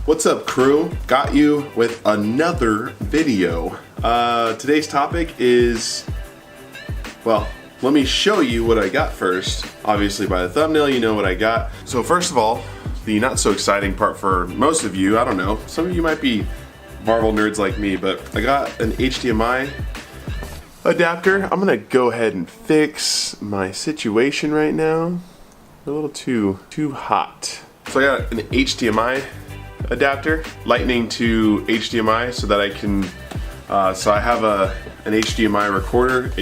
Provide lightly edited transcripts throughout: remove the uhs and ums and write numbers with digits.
What's up, crew? Got you with another video. Today's topic is, well, let me show you what I got first. Obviously by the thumbnail you know what I got. So first of all, the not so exciting part for most of you, I don't know, some of you might be Marvel nerds like me, but I got an HDMI adapter. I'm gonna go ahead and fix my situation right now. A little too hot. So I got an HDMI adapter, lightning to HDMI, so that I can, so I have an HDMI recorder.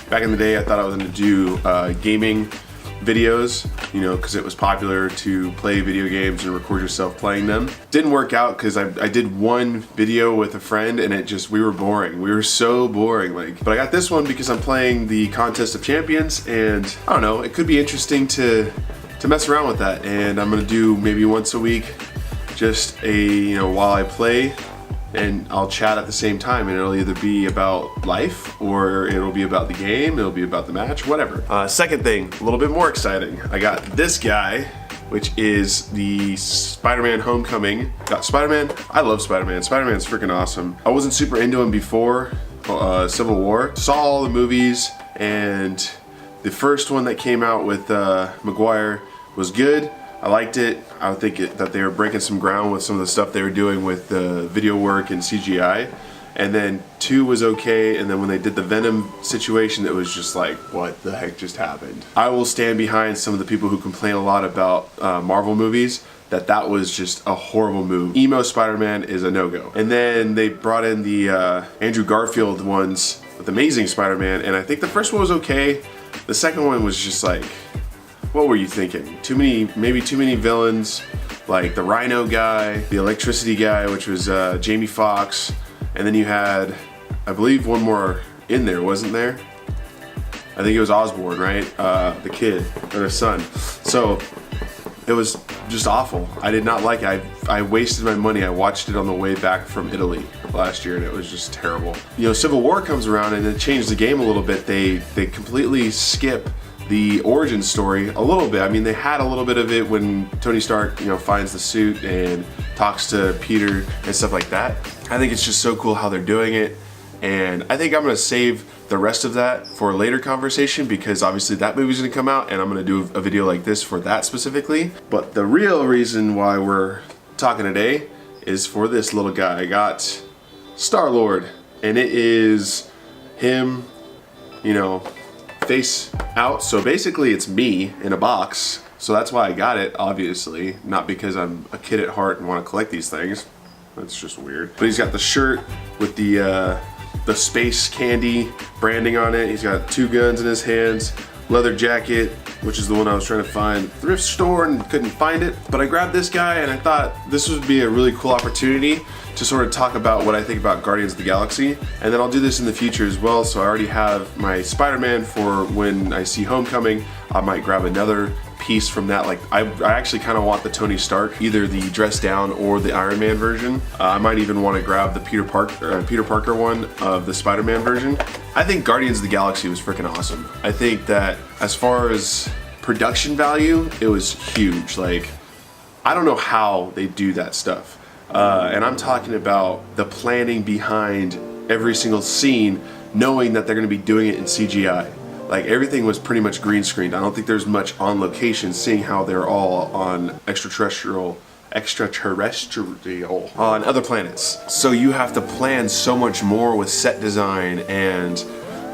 Back in the day I thought I was gonna do gaming videos, you know, because it was popular to play video games and record yourself playing them. Didn't work out because I did one video with a friend and we were boring. We were so boring, like. But I got this one because I'm playing the Contest of Champions, and I don't know, it could be interesting to mess around with that. And I'm gonna do maybe once a week, just while I play, and I'll chat at the same time, and it'll either be about life or it'll be about the game, it'll be about the match, whatever. Second thing, a little bit more exciting. I got this guy, which is the SpiderMan Homecoming. Got Spider-Man. I love Spider-Man. Spider-Man's freaking awesome. I wasn't super into him before Civil War. Saw all the movies, and the first one that came out with Maguire was good. I liked it. I think that they were breaking some ground with some of the stuff they were doing with video work and CGI. And then 2 was okay, and then when they did the Venom situation, it was just like, what the heck just happened? I will stand behind some of the people who complain a lot about Marvel movies, that was just a horrible move. Emo Spider-Man is a no-go. And then they brought in the Andrew Garfield ones with Amazing Spider-Man, and I think the first one was okay. The second one was just like, what were you thinking? Maybe too many villains, like the Rhino guy, the electricity guy, which was Jamie Foxx, and then you had, I believe, one more in there, wasn't there? I think it was Osborn, right? The kid, or the son. So it was just awful. I did not like it. I wasted my money. I watched it on the way back from Italy last year, and it was just terrible. You know, Civil War comes around and it changed the game a little bit. They completely skip the origin story a little bit. I mean, they had a little bit of it when Tony Stark, finds the suit and talks to Peter and stuff like that. I think it's just so cool how they're doing it, and I think I'm gonna save the rest of that for a later conversation, because obviously that movie's gonna come out and I'm gonna do a video like this for that specifically. But the real reason why we're talking today is for this little guy. I got StarLord, and it is him, face out. So basically it's me in a box. So that's why I got it, obviously. Not because I'm a kid at heart and want to collect these things. That's just weird. But he's got the shirt with the space candy branding on it. He's got 2 guns in his hands. Leather jacket, which is the one I was trying to find at the thrift store and couldn't find it. But I grabbed this guy and I thought this would be a really cool opportunity to sort of talk about what I think about Guardians of the Galaxy. And then I'll do this in the future as well. So I already have my Spider-Man for when I see Homecoming. I might grab another piece from that. Like I actually kind of want the Tony Stark, either the dressed down or the Iron Man version. I might even want to grab the Peter Parker one of the Spider-Man version. I think Guardians of the Galaxy was freaking awesome. I think that as far as production value, it was huge. Like, I don't know how they do that stuff. And I'm talking about the planning behind every single scene, knowing that they're going to be doing it in CGI. Like, everything was pretty much green screened. I don't think there's much on location, seeing how they're all on extraterrestrial on other planets. So you have to plan so much more with set design and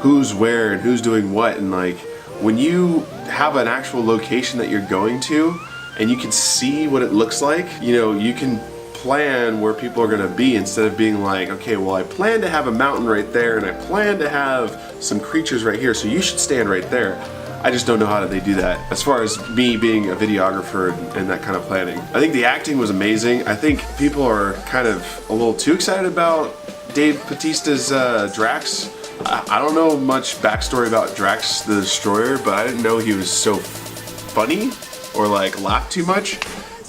who's where and who's doing what. And like, when you have an actual location that you're going to and you can see what it looks like, you can plan where people are going to be, instead of being like, okay, well, I plan to have a mountain right there and I plan to have some creatures right here, so you should stand right there. I just don't know how they do that, as far as me being a videographer and that kind of planning. I think the acting was amazing. I think people are kind of a little too excited about Dave Bautista's Drax. I don't know much backstory about Drax the Destroyer, but I didn't know he was so funny or like laughed too much,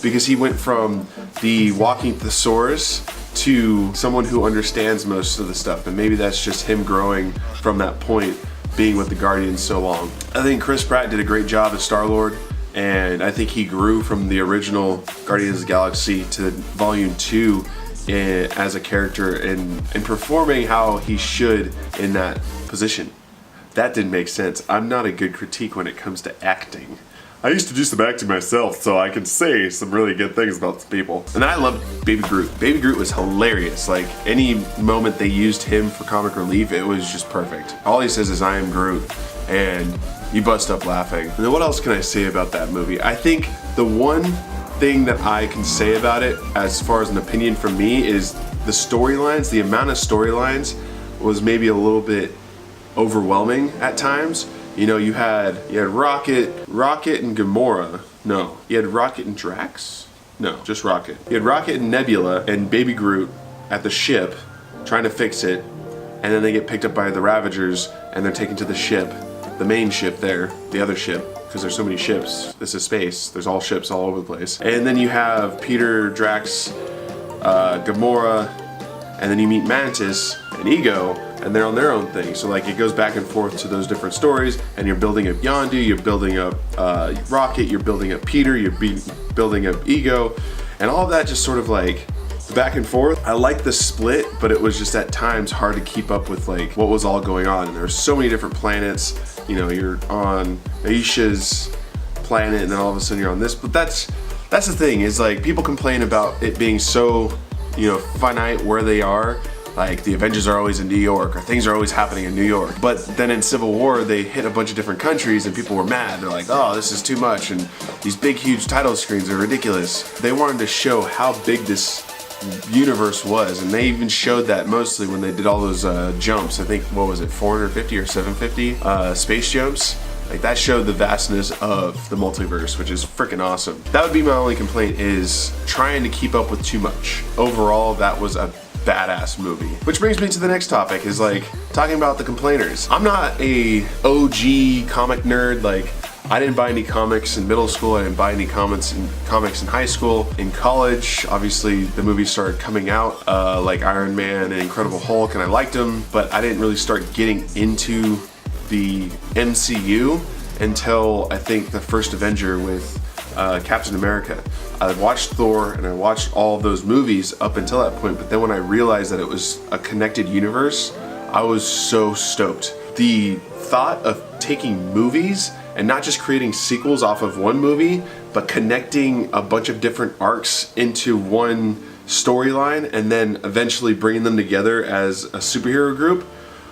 because he went from the walking thesaurus to someone who understands most of the stuff, and maybe that's just him growing from that point, being with the Guardians so long. I think Chris Pratt did a great job as StarLord. and I think he grew from the original Guardians of the Galaxy to Vol.2 as a character and performing how he should in that position. That didn't make sense. I'm not a good critique when it comes to acting. I used to do some acting myself, so I can say some really good things about the people. And then I loved Baby Groot. Baby Groot was hilarious. Like, any moment they used him for comic relief, it was just perfect. All he says is, "I am Groot," and you bust up laughing. And then what else can I say about that movie? I think the one thing that I can say about it, as far as an opinion from me, is the storylines. The amount of storylines was maybe a little bit overwhelming at times. You know, you had Rocket and Gamora. No, you had Rocket and Drax? No, just Rocket. You had Rocket and Nebula and Baby Groot at the ship trying to fix it, and then they get picked up by the Ravagers and they're taken to the ship, the main ship there, the other ship, because there's so many ships. This is space. There's all ships all over the place. And then you have Peter, Drax, Gamora, and then you meet Mantis and Ego, and they're on their own thing. So like, it goes back and forth to those different stories, and you're building up Yondu, you're building up Rocket, you're building up Peter, you're building up Ego, and all of that just sort of like back and forth. I like the split, but it was just at times hard to keep up with like what was all going on. And there were so many different planets. You know, you're on Aisha's planet, and then all of a sudden you're on this. But that's the thing, is like, people complain about it being so, you know, finite where they are. Like, the Avengers are always in New York, or things are always happening in New York. But then in Civil War, they hit a bunch of different countries and people were mad. They're like, oh, this is too much, and these big, huge title screens are ridiculous. They wanted to show how big this universe was, and they even showed that mostly when they did all those jumps. I think, what was it, 450 or 750 space jumps? Like, that showed the vastness of the multiverse, which is freaking awesome. That would be my only complaint, is trying to keep up with too much. Overall, that was a badass movie. Which brings me to the next topic, is like talking about the complainers. I'm not a OG comic nerd. Like, I didn't buy any comics in middle school, I didn't buy any comics in high school. In college, obviously the movies started coming out, like Iron Man and Incredible Hulk, and I liked them, but I didn't really start getting into the MCU until I think the first Avenger with Captain America. I watched Thor and I watched all of those movies up until that point, but then when I realized that it was a connected universe, I was so stoked. The thought of taking movies and not just creating sequels off of one movie, but connecting a bunch of different arcs into one storyline and then eventually bringing them together as a superhero group.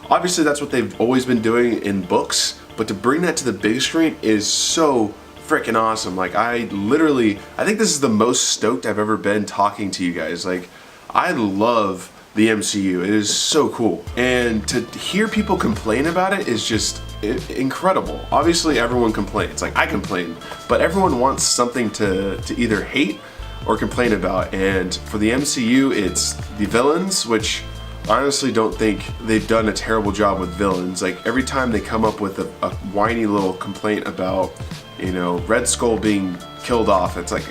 Obviously that's what they've always been doing in books, but to bring that to the big screen is so freaking awesome. Like, I think this is the most stoked I've ever been talking to you guys. Like, I love the MCU. It is so cool. And to hear people complain about it is just incredible. Obviously everyone complains. Like, I complain, but everyone wants something to either hate or complain about. And for the MCU, it's the villains, which I honestly don't think they've done a terrible job with villains. Like, every time they come up with a whiny little complaint about, you know, Red Skull being killed off, it's like,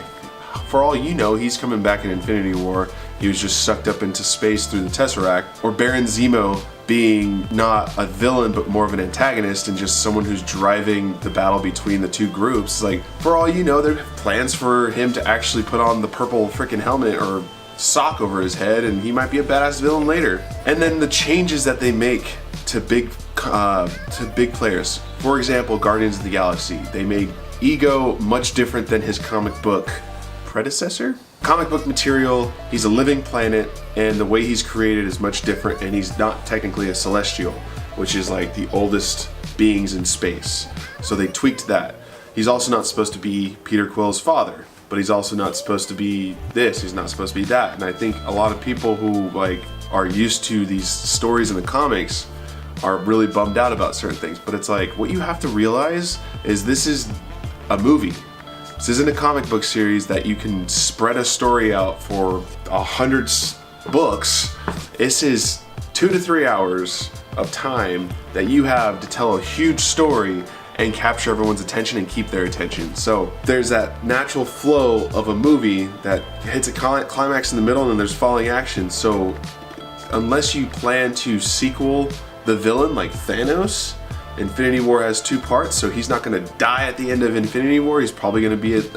for all you know, he's coming back in Infinity War. He was just sucked up into space through the Tesseract. Or Baron Zemo being not a villain, but more of an antagonist and just someone who's driving the battle between the two groups. Like, for all you know, there are plans for him to actually put on the purple freaking helmet or sock over his head, and he might be a badass villain later. And then the changes that they make to big players. For example, Guardians of the Galaxy. They made Ego much different than his comic book predecessor. Comic book material, he's a living planet, and the way he's created is much different, and he's not technically a celestial, which is like the oldest beings in space. So they tweaked that. He's also not supposed to be Peter Quill's father, but he's also not supposed to be this, he's not supposed to be that. And I think a lot of people who like are used to these stories in the comics are really bummed out about certain things. But it's like, what you have to realize is this is a movie. This isn't a comic book series that you can spread a story out for 100 books. This is 2 to 3 hours of time that you have to tell a huge story and capture everyone's attention and keep their attention. So there's that natural flow of a movie that hits a climax in the middle and then there's falling action. So unless you plan to sequel the villain like Thanos, Infinity War has 2 parts, so he's not going to die at the end of Infinity War. He's probably going to be at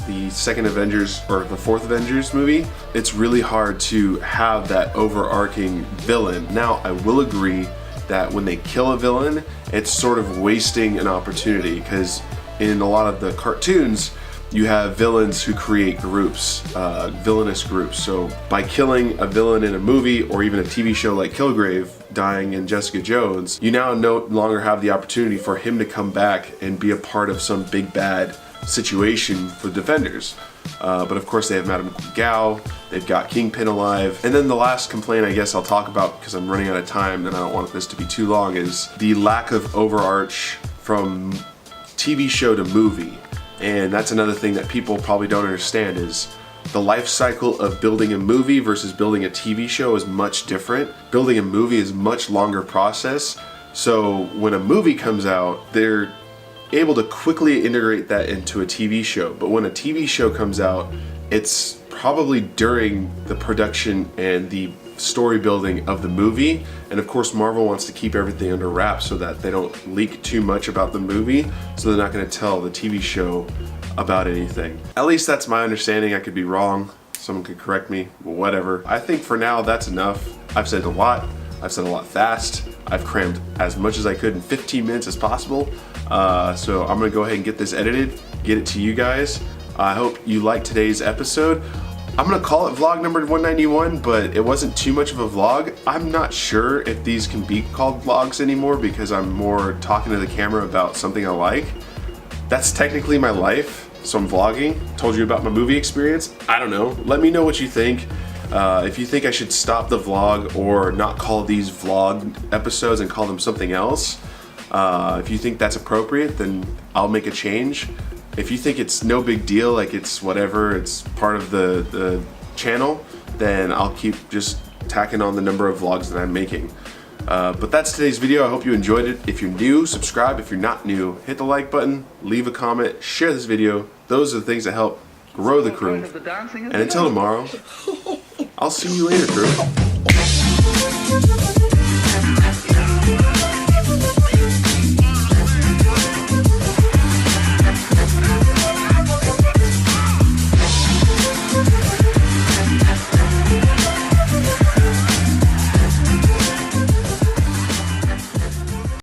the second Avengers or the 4th Avengers movie. It's really hard to have that overarching villain. Now, I will agree that when they kill a villain, it's sort of wasting an opportunity, because in a lot of the cartoons, you have villains who create groups, villainous groups. So by killing a villain in a movie or even a TV show like Kilgrave dying in Jessica Jones, you now no longer have the opportunity for him to come back and be a part of some big bad situation for the Defenders. But of course they have Madame Gao, they've got Kingpin alive. And then the last complaint I guess I'll talk about, because I'm running out of time and I don't want this to be too long, is the lack of overarch from TV show to movie. And that's another thing that people probably don't understand, is the life cycle of building a movie versus building a TV show is much different. Building a movie is a much longer process. So when a movie comes out, they're able to quickly integrate that into a TV show. But when a TV show comes out, it's probably during the production and the story building of the movie. And of course Marvel wants to keep everything under wraps so that they don't leak too much about the movie, so they're not going to tell the TV show about anything. At least that's my understanding. I could be wrong, someone could correct me, whatever. I think for now that's enough. I've said a lot, I've said a lot fast, I've crammed as much as I could in 15 minutes as possible. So I'm gonna go ahead and get this edited, get it to you guys. I hope you liked today's episode. I'm gonna call it vlog number 191, but it wasn't too much of a vlog. I'm not sure if these can be called vlogs anymore, because I'm more talking to the camera about something I like. That's technically my life, so I'm vlogging. Told you about my movie experience. I don't know. Let me know what you think. If you think I should stop the vlog or not call these vlog episodes and call them something else, if you think that's appropriate, then I'll make a change. If you think it's no big deal, like it's whatever, it's part of the channel, then I'll keep just tacking on the number of vlogs that I'm making. But that's today's video. I hope you enjoyed it. If you're new, subscribe. If you're not new, hit the like button, leave a comment, share this video. Those are the things that help grow the crew. And until tomorrow, I'll see you later, crew.